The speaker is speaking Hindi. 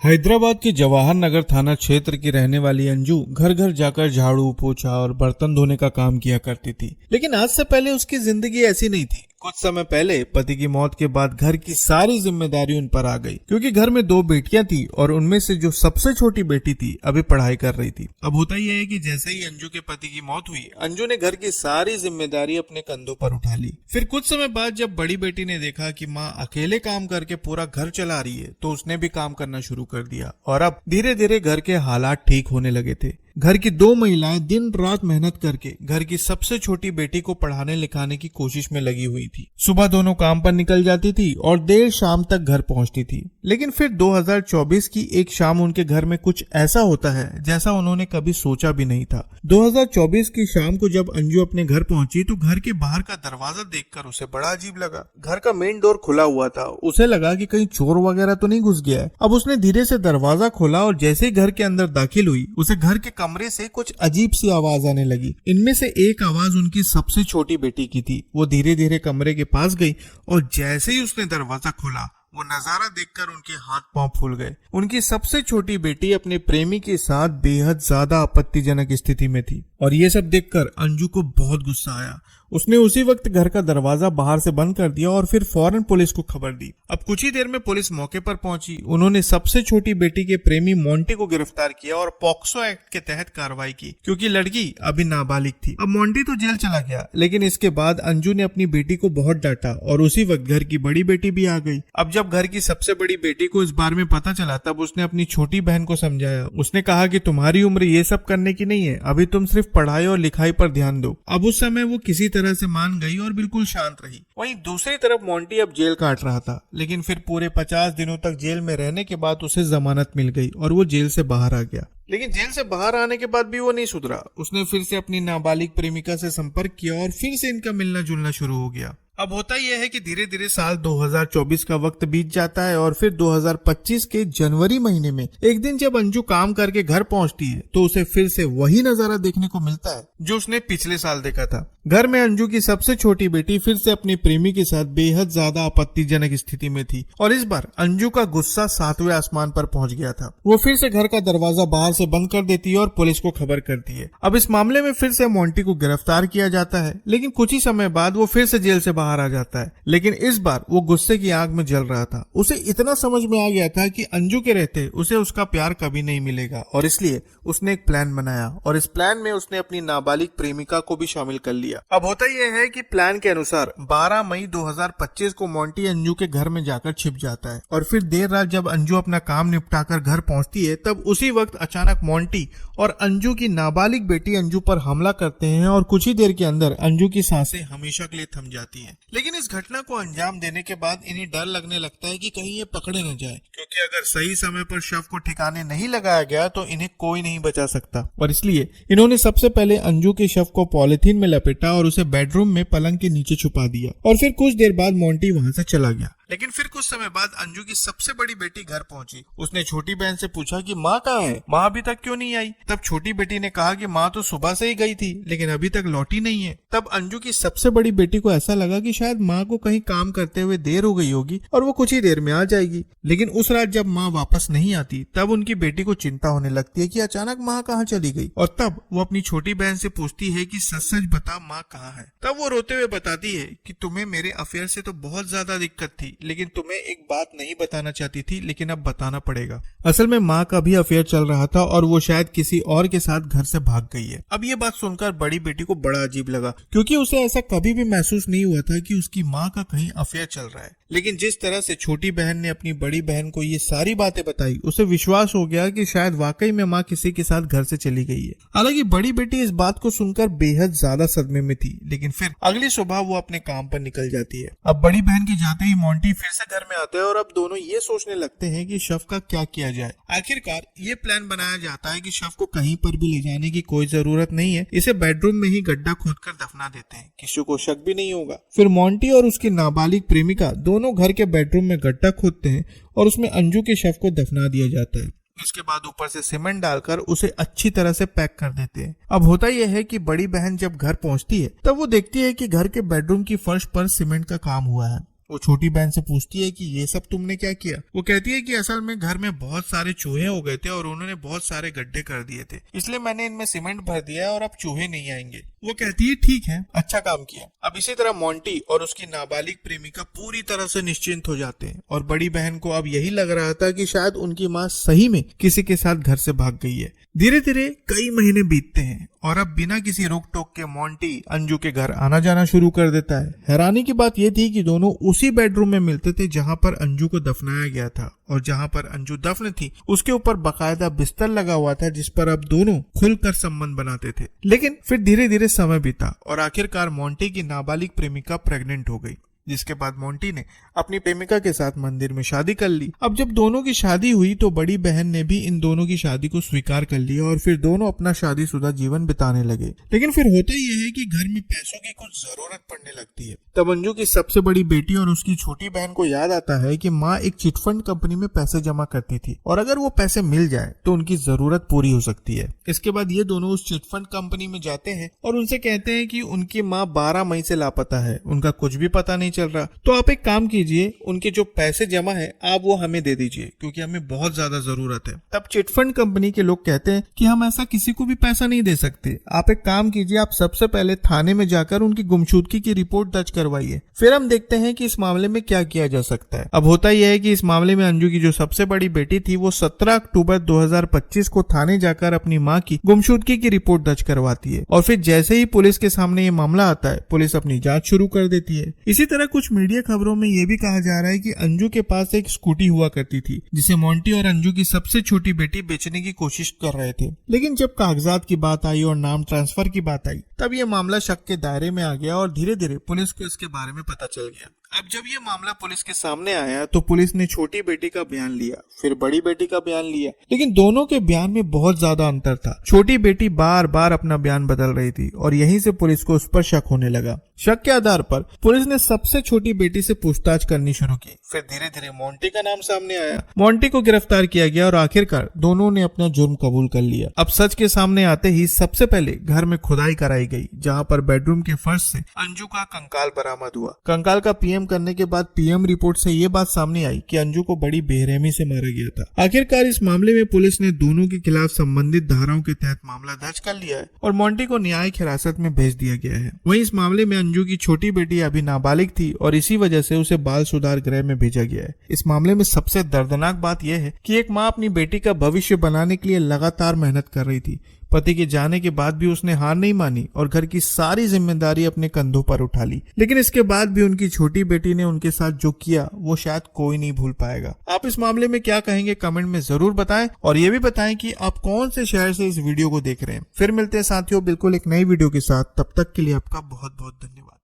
हैदराबाद के जवाहर नगर थाना क्षेत्र की रहने वाली अंजू घर घर जाकर झाड़ू पोछा और बर्तन धोने का काम किया करती थी। लेकिन आज से पहले उसकी जिंदगी ऐसी नहीं थी। कुछ समय पहले पति की मौत के बाद घर की सारी जिम्मेदारी उन पर आ गई, क्योंकि घर में 2 बेटियां थी और उनमें से जो सबसे छोटी बेटी थी अभी पढ़ाई कर रही थी। अब होता यह है कि जैसे ही अंजू के पति की मौत हुई, अंजू ने घर की सारी जिम्मेदारी अपने कंधों पर उठा ली। फिर कुछ समय बाद जब बड़ी बेटी ने देखा कि माँ अकेले काम करके पूरा घर चला रही है, तो उसने भी काम करना शुरू कर दिया और अब धीरे धीरे घर के हालात ठीक होने लगे थे। घर की 2 महिलाएं दिन रात मेहनत करके घर की सबसे छोटी बेटी को पढ़ाने लिखाने की कोशिश में लगी हुई थी। सुबह दोनों काम पर निकल जाती थी और देर शाम तक घर पहुंचती थी। लेकिन फिर 2024 की एक शाम उनके घर में कुछ ऐसा होता है जैसा उन्होंने कभी सोचा भी नहीं था। 2024 की शाम को जब अंजू अपने घर पहुंची तो घर के बाहर का दरवाजा देखकर उसे बड़ा अजीब लगा। घर का मेन डोर खुला हुआ था। उसे लगा कि कहीं चोर वगैरह तो नहीं घुस गया है। अब उसने धीरे से दरवाजा खोला और जैसे ही घर के अंदर दाखिल हुई, उसे घर के कमरे से कुछ अजीब सी आवाज आने लगी। इनमें से एक आवाज उनकी सबसे छोटी बेटी की थी। वो धीरे धीरे कमरे के पास गई और जैसे ही उसने दरवाजा खोला, वो नजारा देखकर उनके हाथ पांव फूल गए। उनकी सबसे छोटी बेटी अपने प्रेमी के साथ बेहद ज्यादा आपत्तिजनक स्थिति में थी और ये सब देखकर अंजू को बहुत गुस्सा आया। उसने उसी वक्त घर का दरवाजा बाहर से बंद कर दिया और फिर फौरन पुलिस को खबर दी। अब कुछ ही देर में पुलिस मौके पर पहुंची। उन्होंने सबसे छोटी बेटी के प्रेमी मोंटी को गिरफ्तार किया और पॉक्सो एक्ट के तहत कार्रवाई की, क्योंकि लड़की अभी नाबालिग थी। अब मोंटी तो जेल चला गया, लेकिन इसके बाद अंजू ने अपनी बेटी को बहुत डांटा और उसी वक्त घर की बड़ी बेटी भी आ गई। अब जब घर की सबसे बड़ी बेटी को इस बारे में पता चला, तब उसने अपनी छोटी बहन को समझाया। उसने कहा कि तुम्हारी उम्र ये सब करने की नहीं है, अभी तुम सिर्फ पढ़ाई और लिखाई पर ध्यान दो। अब उस समय वो किसी तरह से मान गई और बिल्कुल शांत रही। वहीं दूसरी तरफ मोंटी अब जेल काट रहा था, लेकिन फिर पूरे 50 दिनों तक जेल में रहने के बाद उसे जमानत मिल गई और वो जेल से बाहर आ गया। लेकिन जेल से बाहर आने के बाद भी वो नहीं सुधरा। उसने फिर से अपनी नाबालिग प्रेमिका से संपर्क किया और फिर से इनका मिलना जुलना शुरू हो गया। अब होता यह है कि धीरे धीरे साल 2024 का वक्त बीत जाता है और फिर 2025 के जनवरी महीने में एक दिन जब अंजू काम करके घर पहुंचती है, तो उसे फिर से वही नजारा देखने को मिलता है जो उसने पिछले साल देखा था। घर में अंजू की सबसे छोटी बेटी फिर से अपनी प्रेमी के साथ बेहद ज्यादा आपत्तिजनक स्थिति में थी और इस बार अंजू का गुस्सा 7वें आसमान पर पहुंच गया था। वो फिर से घर का दरवाजा बाहर से बंद कर देती है और पुलिस को खबर करती है। अब इस मामले में फिर से मोंटी को गिरफ्तार किया जाता है, लेकिन कुछ ही समय बाद वो फिर से जेल से बाहर आ जाता है। लेकिन इस बार वो गुस्से की आग में जल रहा था। उसे इतना समझ में आ गया था कि अंजू के रहते उसे उसका प्यार कभी नहीं मिलेगा और इसलिए उसने एक प्लान बनाया और इस प्लान में उसने अपनी नाबालिग प्रेमिका को भी शामिल कर लिया। अब होता यह है कि प्लान के अनुसार 12 मई 2025 को मोंटी अंजू के घर में जाकर छिप जाता है और फिर देर रात जब अंजू अपना काम निपटाकर घर पहुंचती है, तब उसी वक्त अचानक मोंटी और अंजू की नाबालिग बेटी अंजू पर हमला करते हैं और कुछ ही देर के अंदर अंजू की सांसें हमेशा के लिए थम जाती हैं। लेकिन इस घटना को अंजाम देने के बाद इन्हें डर लगने लगता है कि कहीं ये पकड़े न जाए, क्योंकि अगर सही समय पर शव को ठिकाने नहीं लगाया गया तो इन्हें कोई नहीं बचा सकता। और इसलिए इन्होंने सबसे पहले अंजू के शव को पॉलिथीन में लपेटा और उसे बेडरूम में पलंग के नीचे छुपा दिया और फिर कुछ देर बाद मोंटी वहां से चला गया। लेकिन फिर कुछ समय बाद अंजू की सबसे बड़ी बेटी घर पहुंची। उसने छोटी बहन से पूछा कि माँ कहाँ है, माँ अभी तक क्यों नहीं आई। तब छोटी बेटी ने कहा कि माँ तो सुबह से ही गई थी, लेकिन अभी तक लौटी नहीं है। तब अंजू की सबसे बड़ी बेटी को ऐसा लगा कि शायद माँ को कहीं काम करते हुए देर हो गई होगी और वो कुछ ही देर में आ जाएगी। लेकिन उस रात जब माँ वापस नहीं आती, तब उनकी बेटी को चिंता होने लगती है कि अचानक माँ कहाँ चली गई और तब वो अपनी छोटी बहन से पूछती है कि सच सच बता माँ कहाँ है। तब वो रोते हुए बताती है कि तुम्हें मेरे अफेयर से तो बहुत ज्यादा दिक्कत थी, लेकिन तुम्हें एक बात नहीं बताना चाहती थी, लेकिन अब बताना पड़ेगा। असल में माँ का भी अफेयर चल रहा था और वो शायद किसी और के साथ घर से भाग गई है। अब ये बात सुनकर बड़ी बेटी को बड़ा अजीब लगा, क्योंकि उसे ऐसा कभी भी महसूस नहीं हुआ था कि उसकी माँ का कहीं अफेयर चल रहा है। लेकिन जिस तरह से छोटी बहन ने अपनी बड़ी बहन को ये सारी बातें बताई, उसे विश्वास हो गया कि शायद वाकई में माँ किसी के साथ घर से चली गई है। हालांकि बड़ी बेटी इस बात को सुनकर बेहद ज्यादा सदमे में थी, लेकिन फिर अगली सुबह वो अपने काम पर निकल जाती है। अब बड़ी बहन के जाते ही मोंटी फिर से घर में आता है और अब दोनों ये सोचने लगते हैं कि शव का क्या किया जाए। आखिरकार ये प्लान बनाया जाता है कि शव को कहीं पर भी ले जाने की कोई जरूरत नहीं है, इसे बेडरूम में ही गड्ढा खोदकर दफना देते हैं, किसी को शक भी नहीं होगा। फिर मोंटी और उसकी नाबालिग प्रेमिका दोनों घर के बेडरूम में गड्ढा खोदते हैं और उसमें अंजू के शव को दफना दिया जाता है। उसके बाद ऊपर से सीमेंट डालकर उसे अच्छी तरह से पैक कर देते हैं। अब होता यह है कि बड़ी बहन जब घर पहुंचती है, तब वो देखती है कि घर के बेडरूम की फर्श पर सीमेंट का काम हुआ है वो छोटी बहन से पूछती है कि ये सब तुमने क्या किया। वो कहती है कि असल में घर में बहुत सारे चूहे हो गए थे और उन्होंने बहुत सारे गड्ढे कर दिए थे, इसलिए मैंने इनमें सीमेंट भर दिया है और अब चूहे नहीं आएंगे। वो कहती है ठीक है, अच्छा काम किया। अब इसी तरह मोंटी और उसकी नाबालिग प्रेमिका पूरी तरह से निश्चिंत हो जाते हैं और बड़ी बहन को अब यही लग रहा था कि शायद उनकी माँ सही में किसी के साथ घर से भाग गई है। धीरे धीरे कई महीने बीतते हैं और अब बिना किसी रोक टोक के मोंटी अंजू के घर आना जाना शुरू कर देता है। हैरानी की बात यह थी कि दोनों उसी बेडरूम में मिलते थे जहां पर अंजू को दफनाया गया था, और जहां पर अंजू दफन थी उसके ऊपर बकायदा बिस्तर लगा हुआ था जिस पर अब दोनों खुलकर संबंध बनाते थे। लेकिन फिर धीरे धीरे समय बीता और आखिरकार मोंटी की नाबालिग प्रेमिका प्रेग्नेंट हो गई, जिसके बाद मोंटी ने अपनी प्रेमिका के साथ मंदिर में शादी कर ली। अब जब दोनों की शादी हुई तो बड़ी बहन ने भी इन दोनों की शादी को स्वीकार कर लिया और फिर दोनों अपना शादीशुदा जीवन बिताने लगे। लेकिन फिर होता यह है कि घर में पैसों की कुछ जरूरत पड़ने लगती है। तब अंजू की सबसे बड़ी बेटी और उसकी छोटी बहन को याद आता है कि माँ एक चिटफंड कंपनी में पैसे जमा करती थी और अगर वो पैसे मिल जाए तो उनकी जरूरत पूरी हो सकती है। इसके बाद ये दोनों उस चिटफंड कंपनी में जाते हैं और उनसे कहते हैं कि उनकी माँ 12 मई से लापता है, उनका कुछ भी पता नहीं चल रहा, तो आप एक काम कीजिए, उनके जो पैसे जमा है आप वो हमें दे दीजिए क्योंकि हमें बहुत ज्यादा जरूरत है। तब चिटफंड कंपनी के लोग कहते हैं कि हम ऐसा किसी को भी पैसा नहीं दे सकते, आप एक काम कीजिए, आप सबसे पहले थाने में जाकर उनकी गुमशुदगी की रिपोर्ट दर्ज करवाइए, फिर हम देखते हैं कि इस मामले में क्या किया जा सकता है। अब होता यह है कि इस मामले में अंजू की जो सबसे बड़ी बेटी थी वो 17 अक्टूबर 2025 को थाने जाकर अपनी माँ की गुमशुदगी की रिपोर्ट दर्ज करवाती है और फिर जैसे ही पुलिस के सामने ये मामला आता है पुलिस अपनी जांच शुरू कर देती है। इसी तरह कुछ मीडिया खबरों में ये भी कहा जा रहा है कि अंजू के पास एक स्कूटी हुआ करती थी जिसे मोंटी और अंजू की सबसे छोटी बेटी बेचने की कोशिश कर रहे थे, लेकिन जब कागजात की बात आई और नाम ट्रांसफर की बात आई तब ये मामला शक के दायरे में आ गया और धीरे धीरे पुलिस को इसके बारे में पता चल गया। अब जब ये मामला पुलिस के सामने आया तो पुलिस ने छोटी बेटी का बयान लिया, फिर बड़ी बेटी का बयान लिया, लेकिन दोनों के बयान में बहुत ज्यादा अंतर था। छोटी बेटी बार बार अपना बयान बदल रही थी और यहीं से पुलिस को उस पर शक होने लगा। शक के आधार पर पुलिस ने सबसे छोटी बेटी से पूछताछ करनी शुरू की। फिर धीरे धीरे मोंटी का नाम सामने आया, मोंटी को गिरफ्तार किया गया और आखिरकार दोनों ने अपना जुर्म कबूल कर लिया। अब सच के सामने आते ही सबसे पहले घर में खुदाई कराई गई जहाँ पर बेडरूम के फर्श से अंजू का कंकाल बरामद हुआ। कंकाल का पीएम करने के बाद पीएम रिपोर्ट से ये बात सामने आई कि अंजू को बड़ी बेरहमी से मारा गया था। आखिरकार इस मामले में पुलिस ने दोनों के खिलाफ संबंधित धाराओं के तहत मामला दर्ज कर लिया है और मोंटी को न्यायिक हिरासत में भेज दिया गया है। वहीं इस मामले में अंजू की छोटी बेटी अभी नाबालिग थी और इसी वजह से उसे बाल सुधार गृह में भेजा गया है। इस मामले में सबसे दर्दनाक बात यह है कि एक माँ अपनी बेटी का भविष्य बनाने के लिए लगातार मेहनत कर रही थी। पति के जाने के बाद भी उसने हार नहीं मानी और घर की सारी जिम्मेदारी अपने कंधों पर उठा ली, लेकिन इसके बाद भी उनकी छोटी बेटी ने उनके साथ जो किया वो शायद कोई नहीं भूल पाएगा। आप इस मामले में क्या कहेंगे कमेंट में जरूर बताएं और ये भी बताएं कि आप कौन से शहर से इस वीडियो को देख रहे हैं। फिर मिलते हैं साथियों बिल्कुल एक नई वीडियो के साथ, तब तक के लिए आपका बहुत बहुत धन्यवाद।